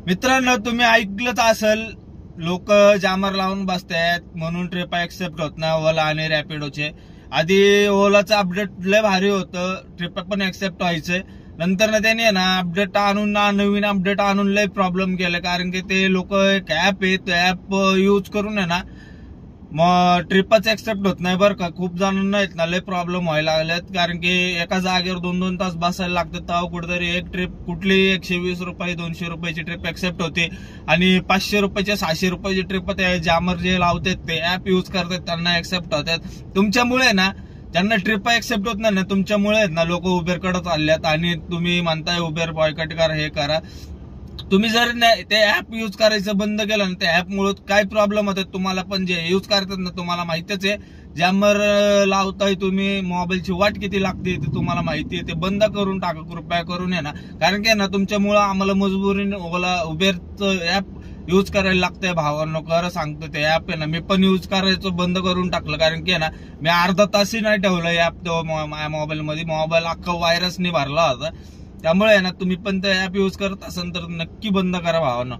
मित्रांनो, तुम्ही ऐकलंच असेल, लोक जामर लावून बसतायत म्हणून ट्रिप ऍक्सेप्ट होत नाही ओला आणि रॅपिडोचे. आधी ओलाचं अपडेट लय भारी होतं, ट्रिप पण ऍक्सेप्ट व्हायचे. नंतर ना त्याने ना अपडेट आणून नवीन अपडेट आणून लय प्रॉब्लेम केले, कारण की ते लोक एक ऍप आहे, तो ऍप यूज करून आहे ना मग ट्रिपच ऍक्सेप्ट होत नाही बरं का. खूप जणांना आहेत ना लय प्रॉब्लेम व्हायला लागलेत, कारण की एका जागेवर 2-2 तास बसायला लागतं. तेव्हा कुठेतरी एक ट्रिप कुठली 120 रुपये 200 रुपयाची ट्रिप ऍक्सेप्ट होते आणि 500 रुपयाच्या 600 रुपयाची ट्रिप ते जामर जे लावतात ते ऍप यूज करतात त्यांना ऍक्सेप्ट होतात. तुमच्यामुळे ना ज्यांना ट्रिप ऍक्सेप्ट होत नाही ना तुमच्यामुळे ना लोक उबेरकडे चालल्यात आणि तुम्ही म्हणताय उबेर बॉयकट करा, हे करा. तुम्ही जर ते ऍप यूज करायचं बंद केलं ना, त्या ऍपमुळे काय प्रॉब्लेम होतात तुम्हाला पण जे यूज करतात ना तुम्हाला माहितीच आहे. जॅमर लावताय तुम्ही, मोबाईलची वाट किती लागते ते तुम्हाला माहिती आहे. ते बंद करून टाका कृपया करून आहे ना, कारण की ना तुमच्यामुळं आम्हाला मजबुरीने ओला उबेरचं ऍप यूज करायला लागतंय. भावांनो खरं सांगतो, ते ऍप आहे ना मी पण यूज करायचं बंद करून टाकलं, कारण की ना मी अर्धा तासही नाही ठेवलं ऍप माझ्या मोबाईल मध्ये. मोबाईल अख्खा व्हायरसने भरला होता. त्यामुळे ना तुम्ही पण ते ऍप यूज करत असाल तर नक्की बंद करा भावांनो.